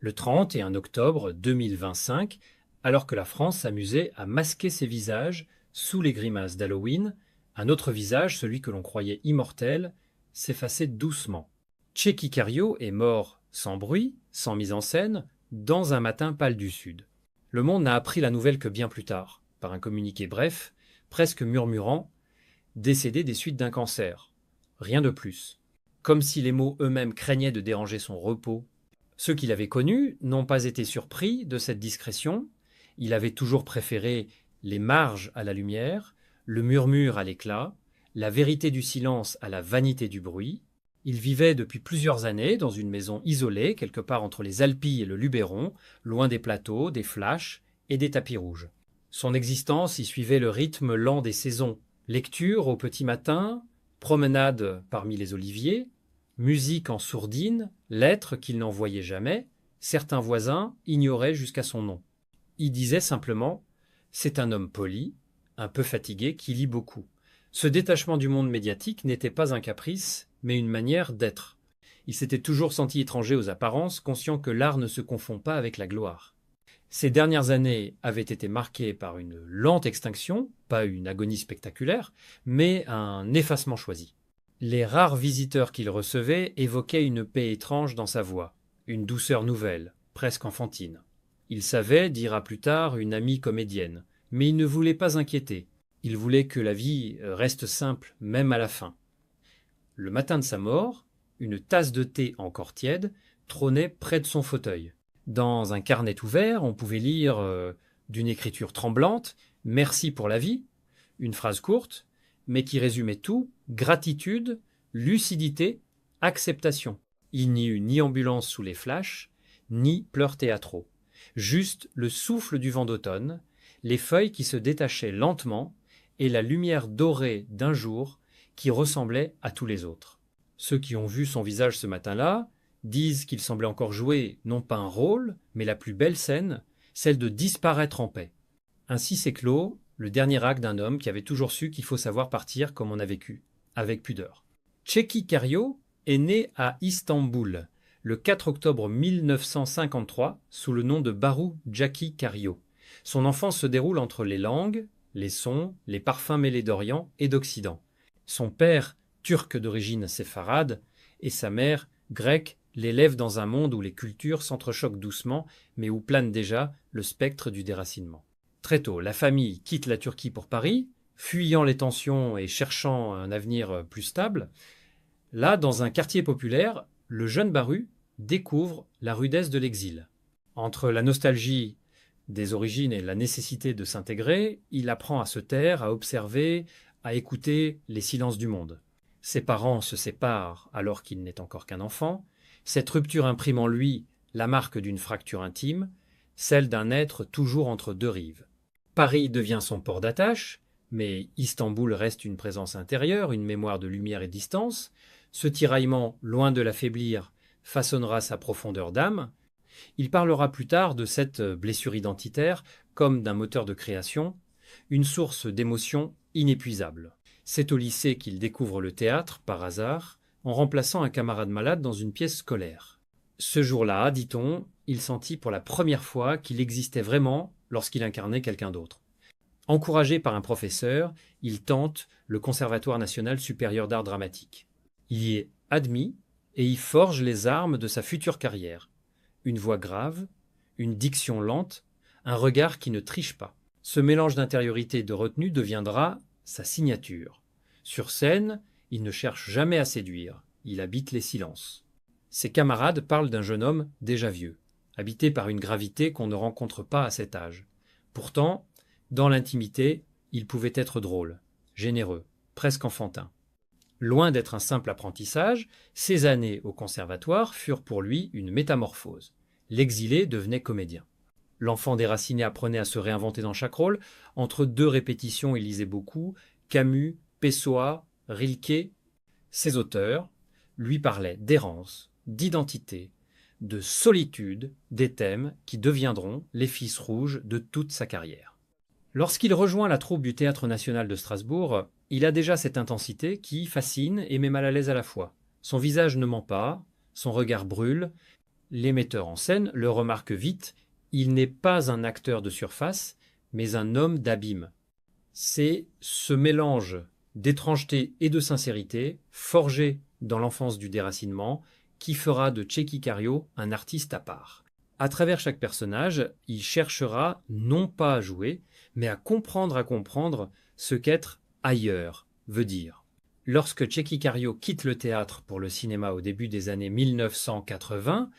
Le 31 octobre 2025, alors que la France s'amusait à masquer ses visages sous les grimaces d'Halloween, un autre visage, celui que l'on croyait immortel, s'effaçait doucement. Tchéky Karyo est mort sans bruit, sans mise en scène, dans un matin pâle du Sud. Le Monde n'a appris la nouvelle que bien plus tard, par un communiqué bref, presque murmurant, décédé des suites d'un cancer. Rien de plus. Comme si les mots eux-mêmes craignaient de déranger son repos. Ceux qui l'avaient connu n'ont pas été surpris de cette discrétion. Il avait toujours préféré les marges à la lumière, le murmure à l'éclat, la vérité du silence à la vanité du bruit. Il vivait depuis plusieurs années dans une maison isolée, quelque part entre les Alpilles et le Luberon, loin des plateaux, des flashs et des tapis rouges. Son existence y suivait le rythme lent des saisons. Lecture au petit matin, promenade parmi les oliviers, musique en sourdine, lettres qu'il n'envoyait jamais, certains voisins ignoraient jusqu'à son nom. Il disait simplement « C'est un homme poli, un peu fatigué, qui lit beaucoup ». Ce détachement du monde médiatique n'était pas un caprice, mais une manière d'être. Il s'était toujours senti étranger aux apparences, conscient que l'art ne se confond pas avec la gloire. Ces dernières années avaient été marquées par une lente extinction, pas une agonie spectaculaire, mais un effacement choisi. Les rares visiteurs qu'il recevait évoquaient une paix étrange dans sa voix, une douceur nouvelle, presque enfantine. Il savait, dira plus tard, une amie comédienne, mais il ne voulait pas inquiéter. Il voulait que la vie reste simple, même à la fin. Le matin de sa mort, une tasse de thé encore tiède trônait près de son fauteuil. Dans un carnet ouvert, on pouvait lire d'une écriture tremblante « Merci pour la vie », une phrase courte, mais qui résumait tout, gratitude, lucidité, acceptation. Il n'y eut ni ambulance sous les flashs, ni pleurs théâtraux. Juste le souffle du vent d'automne, les feuilles qui se détachaient lentement et la lumière dorée d'un jour qui ressemblait à tous les autres. Ceux qui ont vu son visage ce matin-là disent qu'il semblait encore jouer non pas un rôle, mais la plus belle scène, celle de disparaître en paix. Ainsi s'éclot le dernier acte d'un homme qui avait toujours su qu'il faut savoir partir comme on a vécu, avec pudeur. Tchéky Karyo est né à Istanbul le 4 octobre 1953 sous le nom de Baru Tchéky Karyo. Son enfance se déroule entre les langues, les sons, les parfums mêlés d'Orient et d'Occident. Son père, turc d'origine séfarade, et sa mère, grecque, l'élève dans un monde où les cultures s'entrechoquent doucement, mais où plane déjà le spectre du déracinement. Très tôt, la famille quitte la Turquie pour Paris, fuyant les tensions et cherchant un avenir plus stable. Là, dans un quartier populaire, le jeune Baru découvre la rudesse de l'exil. Entre la nostalgie des origines et la nécessité de s'intégrer, il apprend à se taire, à observer, à écouter les silences du monde. Ses parents se séparent alors qu'il n'est encore qu'un enfant. Cette rupture imprime en lui la marque d'une fracture intime, celle d'un être toujours entre deux rives. Paris devient son port d'attache, mais Istanbul reste une présence intérieure, une mémoire de lumière et distance. Ce tiraillement, loin de l'affaiblir, façonnera sa profondeur d'âme. Il parlera plus tard de cette blessure identitaire comme d'un moteur de création, une source d'émotions inépuisable. C'est au lycée qu'il découvre le théâtre, par hasard, en remplaçant un camarade malade dans une pièce scolaire. Ce jour-là, dit-on, il sentit pour la première fois qu'il existait vraiment lorsqu'il incarnait quelqu'un d'autre. Encouragé par un professeur, il tente le Conservatoire national supérieur d'art dramatique. Il y est admis et y forge les armes de sa future carrière. Une voix grave, une diction lente, un regard qui ne triche pas. Ce mélange d'intériorité et de retenue deviendra sa signature. Sur scène, il ne cherche jamais à séduire, il habite les silences. Ses camarades parlent d'un jeune homme déjà vieux, habité par une gravité qu'on ne rencontre pas à cet âge. Pourtant, dans l'intimité, il pouvait être drôle, généreux, presque enfantin. Loin d'être un simple apprentissage, ces années au conservatoire furent pour lui une métamorphose. L'exilé devenait comédien. L'enfant déraciné apprenait à se réinventer dans chaque rôle. Entre deux répétitions, il lisait beaucoup. Camus, Pessoa, Rilke. Ces auteurs lui parlaient d'errance, d'identité, de solitude, des thèmes qui deviendront les fils rouges de toute sa carrière. Lorsqu'il rejoint la troupe du Théâtre national de Strasbourg, il a déjà cette intensité qui fascine et met mal à l'aise à la fois. Son visage ne ment pas, son regard brûle, Les metteurs en scène le remarquent vite, il n'est pas un acteur de surface, mais un homme d'abîme. C'est ce mélange d'étrangeté et de sincérité, forgé dans l'enfance du déracinement, qui fera de Tchéky Karyo un artiste à part. À travers chaque personnage, il cherchera non pas à jouer, mais à comprendre ce qu'être ailleurs veut dire. Lorsque Tchéky Karyo quitte le théâtre pour le cinéma au début des années 1980,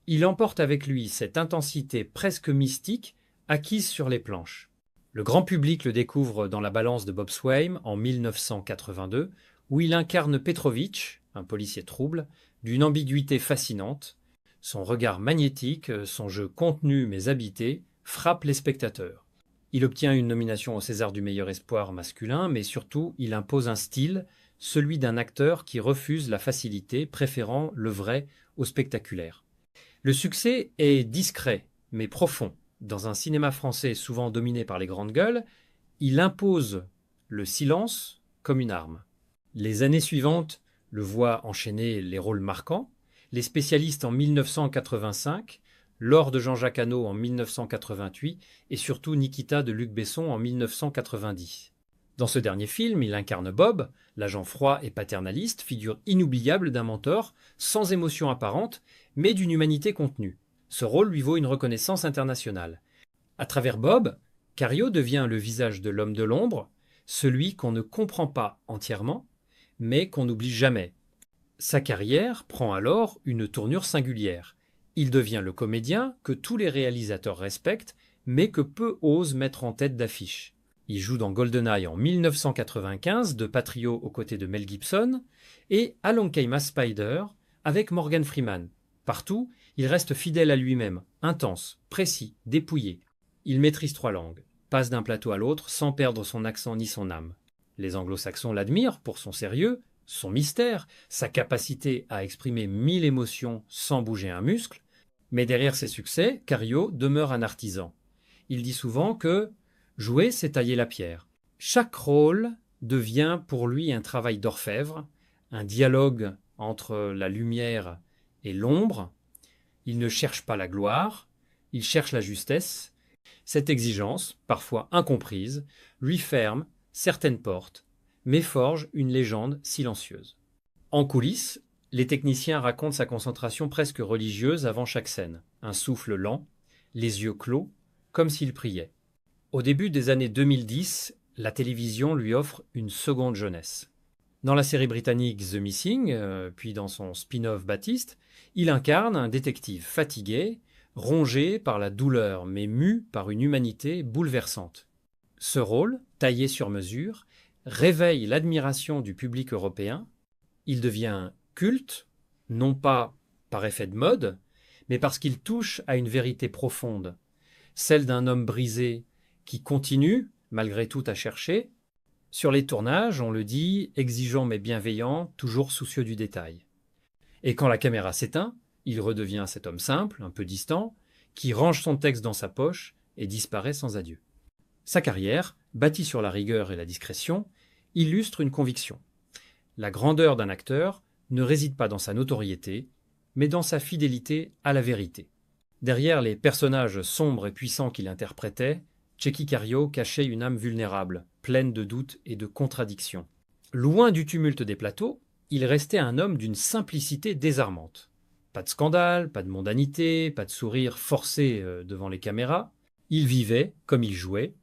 il emporte avec lui cette intensité presque mystique acquise sur les planches. Le grand public le découvre dans La Balance de Bob Swaim en 1982, où il incarne Petrovitch, un policier trouble, d'une ambiguïté fascinante. Son regard magnétique, son jeu contenu mais habité, frappe les spectateurs. Il obtient une nomination au César du meilleur espoir masculin, mais surtout, il impose un style, celui d'un acteur qui refuse la facilité, préférant le vrai au spectaculaire. Le succès est discret, mais profond. Dans un cinéma français souvent dominé par les grandes gueules, il impose le silence comme une arme. Les années suivantes le voient enchaîner les rôles marquants. Les spécialistes en 1985, L'or de Jean-Jacques Hano en 1988 et surtout Nikita de Luc Besson en 1990. Dans ce dernier film, il incarne Bob, l'agent froid et paternaliste, figure inoubliable d'un mentor, sans émotion apparente, mais d'une humanité contenue. Ce rôle lui vaut une reconnaissance internationale. À travers Bob, Karyo devient le visage de l'homme de l'ombre, celui qu'on ne comprend pas entièrement, mais qu'on n'oublie jamais. Sa carrière prend alors une tournure singulière. Il devient le comédien que tous les réalisateurs respectent, mais que peu osent mettre en tête d'affiche. Il joue dans GoldenEye en 1995, de Patriot aux côtés de Mel Gibson, et Along Came a Spider avec Morgan Freeman. Partout, il reste fidèle à lui-même, intense, précis, dépouillé. Il maîtrise 3 langues, passe d'un plateau à l'autre sans perdre son accent ni son âme. Les anglo-saxons l'admirent pour son sérieux, son mystère, sa capacité à exprimer 1000 émotions sans bouger un muscle. Mais derrière ses succès, Karyo demeure un artisan. Il dit souvent que jouer, c'est tailler la pierre. Chaque rôle devient pour lui un travail d'orfèvre, un dialogue entre la lumière et l'ombre. Il ne cherche pas la gloire, il cherche la justesse. Cette exigence, parfois incomprise, lui ferme certaines portes, mais forge une légende silencieuse. En coulisses, les techniciens racontent sa concentration presque religieuse avant chaque scène, un souffle lent, les yeux clos, comme s'il priait. Au début des années 2010, la télévision lui offre une seconde jeunesse. Dans la série britannique The Missing, puis dans son spin-off Baptiste, il incarne un détective fatigué, rongé par la douleur, mais mu par une humanité bouleversante. Ce rôle, taillé sur mesure, réveille l'admiration du public européen. Il devient culte, non pas par effet de mode, mais parce qu'il touche à une vérité profonde, celle d'un homme brisé qui continue, malgré tout, à chercher. Sur les tournages, on le dit, exigeant mais bienveillant, toujours soucieux du détail. Et quand la caméra s'éteint, il redevient cet homme simple, un peu distant, qui range son texte dans sa poche et disparaît sans adieu. Sa carrière, bâtie sur la rigueur et la discrétion, illustre une conviction. La grandeur d'un acteur ne réside pas dans sa notoriété, mais dans sa fidélité à la vérité. Derrière les personnages sombres et puissants qu'il interprétait, Tchéky Karyo cachait une âme vulnérable, pleine de doutes et de contradictions. Loin du tumulte des plateaux, il restait un homme d'une simplicité désarmante. Pas de scandale, pas de mondanité, pas de sourire forcé devant les caméras. Il vivait comme il jouait,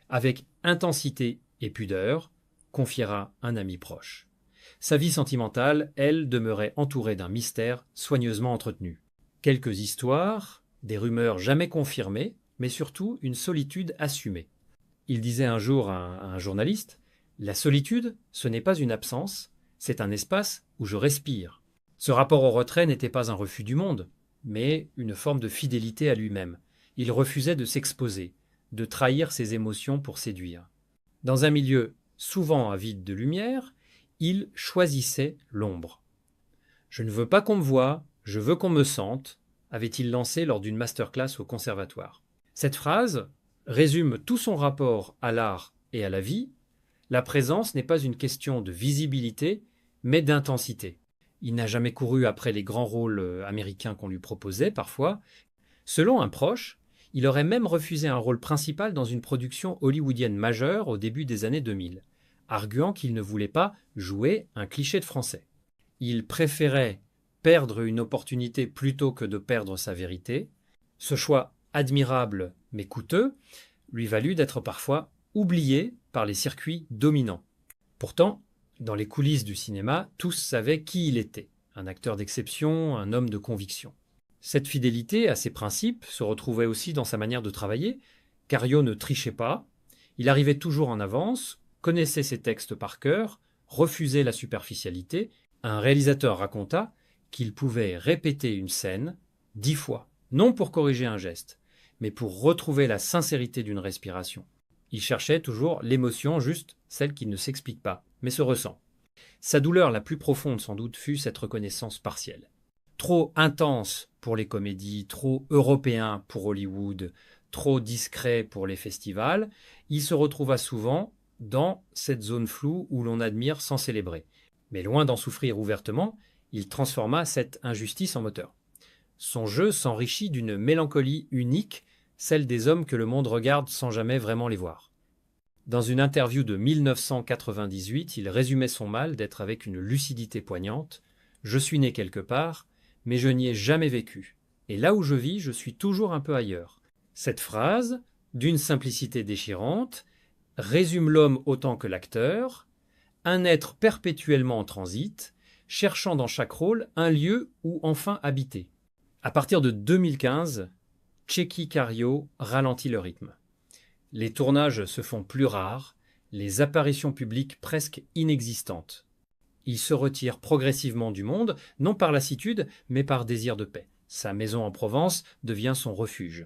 avec intensité et pudeur, confiera un ami proche. Sa vie sentimentale, elle, demeurait entourée d'un mystère soigneusement entretenu. Quelques histoires, des rumeurs jamais confirmées, mais surtout une solitude assumée. Il disait un jour à un journaliste « La solitude, ce n'est pas une absence, c'est un espace où je respire ». Ce rapport au retrait n'était pas un refus du monde, mais une forme de fidélité à lui-même. Il refusait de s'exposer, de trahir ses émotions pour séduire. Dans un milieu souvent avide de lumière, il choisissait l'ombre. « Je ne veux pas qu'on me voie, je veux qu'on me sente », avait-il lancé lors d'une masterclass au conservatoire. Cette phrase résume tout son rapport à l'art et à la vie. La présence n'est pas une question de visibilité, mais d'intensité. Il n'a jamais couru après les grands rôles américains qu'on lui proposait parfois. Selon un proche, il aurait même refusé un rôle principal dans une production hollywoodienne majeure au début des années 2000, arguant qu'il ne voulait pas jouer un cliché de français. Il préférait perdre une opportunité plutôt que de perdre sa vérité. Ce choix admirable mais coûteux lui valut d'être parfois oublié par les circuits dominants. Pourtant, dans les coulisses du cinéma, tous savaient qui il était, un acteur d'exception, un homme de conviction. Cette fidélité à ses principes se retrouvait aussi dans sa manière de travailler. Cario ne trichait pas, il arrivait toujours en avance, connaissait ses textes par cœur, refusait la superficialité. Un réalisateur raconta qu'il pouvait répéter une scène 10 fois, non pour corriger un geste, mais pour retrouver la sincérité d'une respiration. Il cherchait toujours l'émotion, juste celle qui ne s'explique pas, mais se ressent. Sa douleur la plus profonde sans doute fut cette reconnaissance partielle. Trop intense pour les comédies, trop européen pour Hollywood, trop discret pour les festivals, il se retrouva souvent dans cette zone floue où l'on admire sans célébrer. Mais loin d'en souffrir ouvertement, il transforma cette injustice en moteur. Son jeu s'enrichit d'une mélancolie unique, celle des hommes que le monde regarde sans jamais vraiment les voir. Dans une interview de 1998, il résumait son mal d'être avec une lucidité poignante. « Je suis né quelque part, mais je n'y ai jamais vécu. Et là où je vis, je suis toujours un peu ailleurs. » Cette phrase, d'une simplicité déchirante, résume l'homme autant que l'acteur, un être perpétuellement en transit, cherchant dans chaque rôle un lieu où enfin habiter. À partir de 2015, Tchéky Karyo ralentit le rythme. Les tournages se font plus rares, les apparitions publiques presque inexistantes. Il se retire progressivement du monde, non par lassitude, mais par désir de paix. Sa maison en Provence devient son refuge.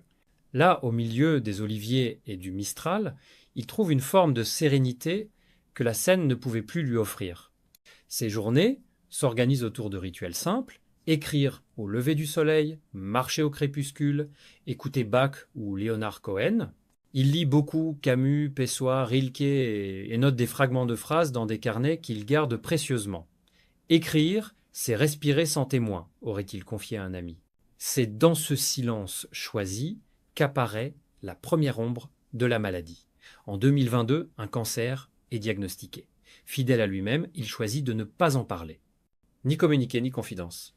Là, au milieu des oliviers et du Mistral, il trouve une forme de sérénité que la scène ne pouvait plus lui offrir. Ses journées s'organisent autour de rituels simples: écrire au lever du soleil, marcher au crépuscule, écouter Bach ou Leonard Cohen. Il lit beaucoup Camus, Pessoa, Rilke et note des fragments de phrases dans des carnets qu'il garde précieusement. Écrire, c'est respirer sans témoin, aurait-il confié à un ami. C'est dans ce silence choisi qu'apparaît la première ombre de la maladie. En 2022, un cancer est diagnostiqué. Fidèle à lui-même, il choisit de ne pas en parler. Ni communiquer, ni confidence.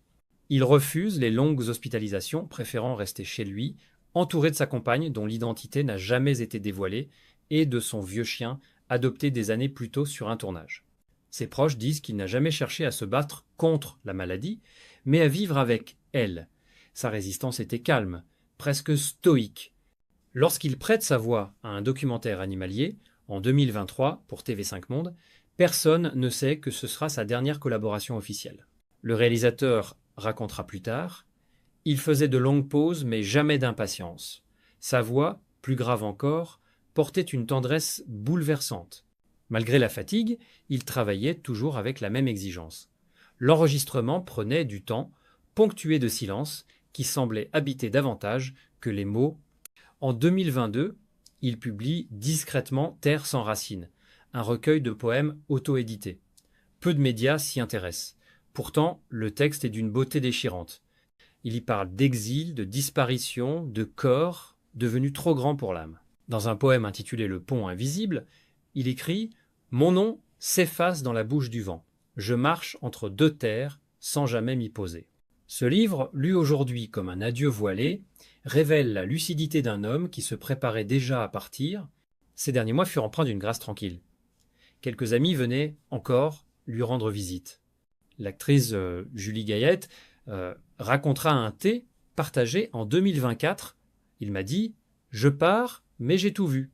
Il refuse les longues hospitalisations, préférant rester chez lui, entouré de sa compagne dont l'identité n'a jamais été dévoilée et de son vieux chien adopté des années plus tôt sur un tournage. Ses proches disent qu'il n'a jamais cherché à se battre contre la maladie, mais à vivre avec elle. Sa résistance était calme, presque stoïque. Lorsqu'il prête sa voix à un documentaire animalier, en 2023 pour TV5 Monde, personne ne sait que ce sera sa dernière collaboration officielle. Le réalisateur racontera plus tard: il faisait de longues pauses, mais jamais d'impatience. Sa voix, plus grave encore, portait une tendresse bouleversante. Malgré la fatigue, il travaillait toujours avec la même exigence. L'enregistrement prenait du temps, ponctué de silences, qui semblaient habiter davantage que les mots. En 2022, il publie discrètement Terre sans racines, un recueil de poèmes auto-édité. Peu de médias s'y intéressent. Pourtant, le texte est d'une beauté déchirante. Il y parle d'exil, de disparition, de corps devenu trop grand pour l'âme. Dans un poème intitulé Le pont invisible, il écrit « Mon nom s'efface dans la bouche du vent. Je marche entre deux terres sans jamais m'y poser. » Ce livre, lu aujourd'hui comme un adieu voilé, révèle la lucidité d'un homme qui se préparait déjà à partir. Ces derniers mois furent empreints d'une grâce tranquille. Quelques amis venaient encore lui rendre visite. L'actrice Julie Gaillette racontera un thé partagé en 2024. Il m'a dit « Je pars, mais j'ai tout vu ».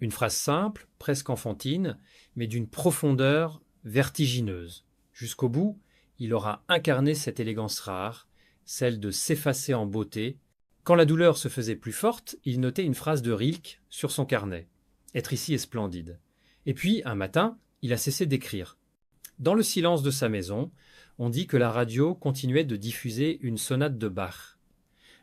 Une phrase simple, presque enfantine, mais d'une profondeur vertigineuse. Jusqu'au bout, il aura incarné cette élégance rare, celle de s'effacer en beauté. Quand la douleur se faisait plus forte, il notait une phrase de Rilke sur son carnet. « Être ici est splendide ». Et puis, un matin, il a cessé d'écrire. Dans le silence de sa maison, on dit que la radio continuait de diffuser une sonate de Bach.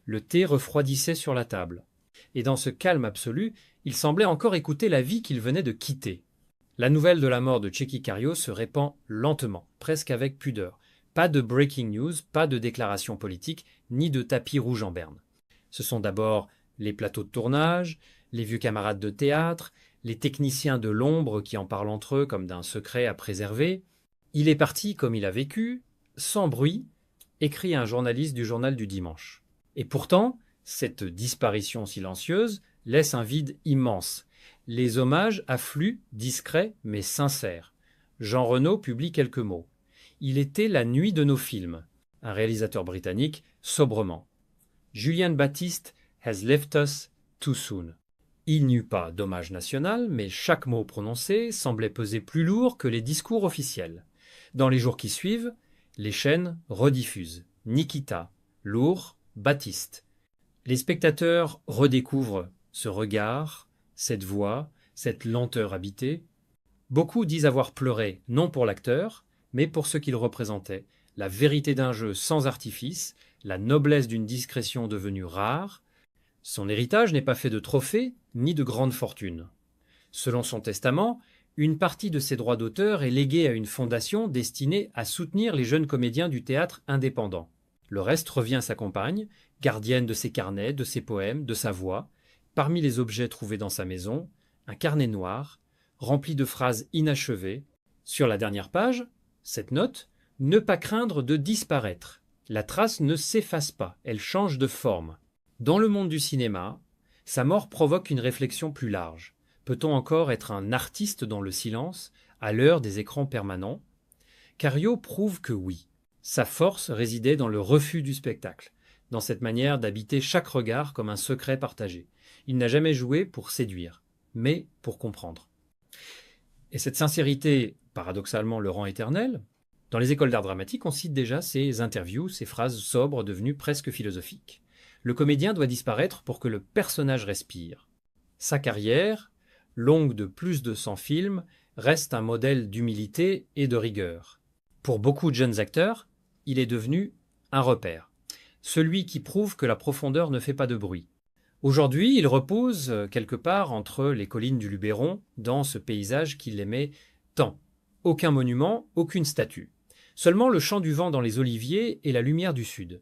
Le thé refroidissait sur la table. Et dans ce calme absolu, il semblait encore écouter la vie qu'il venait de quitter. La nouvelle de la mort de Tchéky Karyo se répand lentement, presque avec pudeur. Pas de breaking news, pas de déclaration politique, ni de tapis rouge en berne. Ce sont d'abord les plateaux de tournage, les vieux camarades de théâtre, les techniciens de l'ombre qui en parlent entre eux comme d'un secret à préserver. Il est parti comme il a vécu, sans bruit, écrit un journaliste du journal du dimanche. Et pourtant, cette disparition silencieuse laisse un vide immense. Les hommages affluent, discrets mais sincères. Jean Reno publie quelques mots. Il était la nuit de nos films. Un réalisateur britannique, sobrement. Julian Baptiste has left us too soon. Il n'y eut pas d'hommage national, mais chaque mot prononcé semblait peser plus lourd que les discours officiels. Dans les jours qui suivent, les chaînes rediffusent. Nikita, Lourd, Baptiste. Les spectateurs redécouvrent ce regard, cette voix, cette lenteur habitée. Beaucoup disent avoir pleuré, non pour l'acteur, mais pour ce qu'il représentait, la vérité d'un jeu sans artifice, la noblesse d'une discrétion devenue rare. Son héritage n'est pas fait de trophées ni de grandes fortunes. Selon son testament, une partie de ses droits d'auteur est léguée à une fondation destinée à soutenir les jeunes comédiens du théâtre indépendant. Le reste revient à sa compagne, gardienne de ses carnets, de ses poèmes, de sa voix. Parmi les objets trouvés dans sa maison, un carnet noir, rempli de phrases inachevées. Sur la dernière page, cette note, « Ne pas craindre de disparaître ». La trace ne s'efface pas, elle change de forme. Dans le monde du cinéma, sa mort provoque une réflexion plus large. Peut-on encore être un artiste dans le silence, à l'heure des écrans permanents? Cario prouve que oui. Sa force résidait dans le refus du spectacle, dans cette manière d'habiter chaque regard comme un secret partagé. Il n'a jamais joué pour séduire, mais pour comprendre. Et cette sincérité, paradoxalement, le rend éternel. Dans les écoles d'art dramatique, on cite déjà ces interviews, ces phrases sobres devenues presque philosophiques. Le comédien doit disparaître pour que le personnage respire. Sa carrière, longue de plus de 100 films, reste un modèle d'humilité et de rigueur. Pour beaucoup de jeunes acteurs, il est devenu un repère. Celui qui prouve que la profondeur ne fait pas de bruit. Aujourd'hui, il repose quelque part entre les collines du Luberon, dans ce paysage qu'il aimait tant. Aucun monument, aucune statue. Seulement le chant du vent dans les oliviers et la lumière du sud.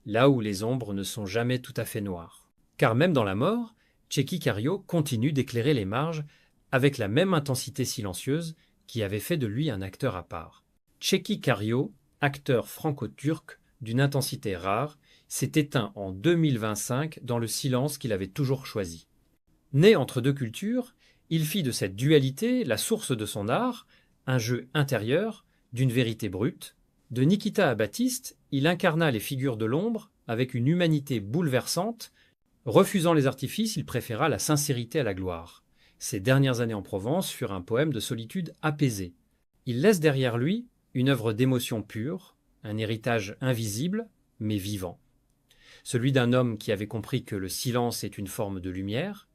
Là où les ombres ne sont jamais tout à fait noires. Car même dans la mort, Tchéky Karyo continue d'éclairer les marges avec la même intensité silencieuse qui avait fait de lui un acteur à part. Tchéky Karyo, acteur franco-turc d'une intensité rare, s'est éteint en 2025 dans le silence qu'il avait toujours choisi. Né entre deux cultures, il fit de cette dualité la source de son art, un jeu intérieur, d'une vérité brute. De Nikita à Baptiste, il incarna les figures de l'ombre avec une humanité bouleversante. Refusant les artifices, il préféra la sincérité à la gloire. Ses dernières années en Provence furent un poème de solitude apaisée. Il laisse derrière lui une œuvre d'émotion pure, un héritage invisible, mais vivant. Celui d'un homme qui avait compris que le silence est une forme de lumière,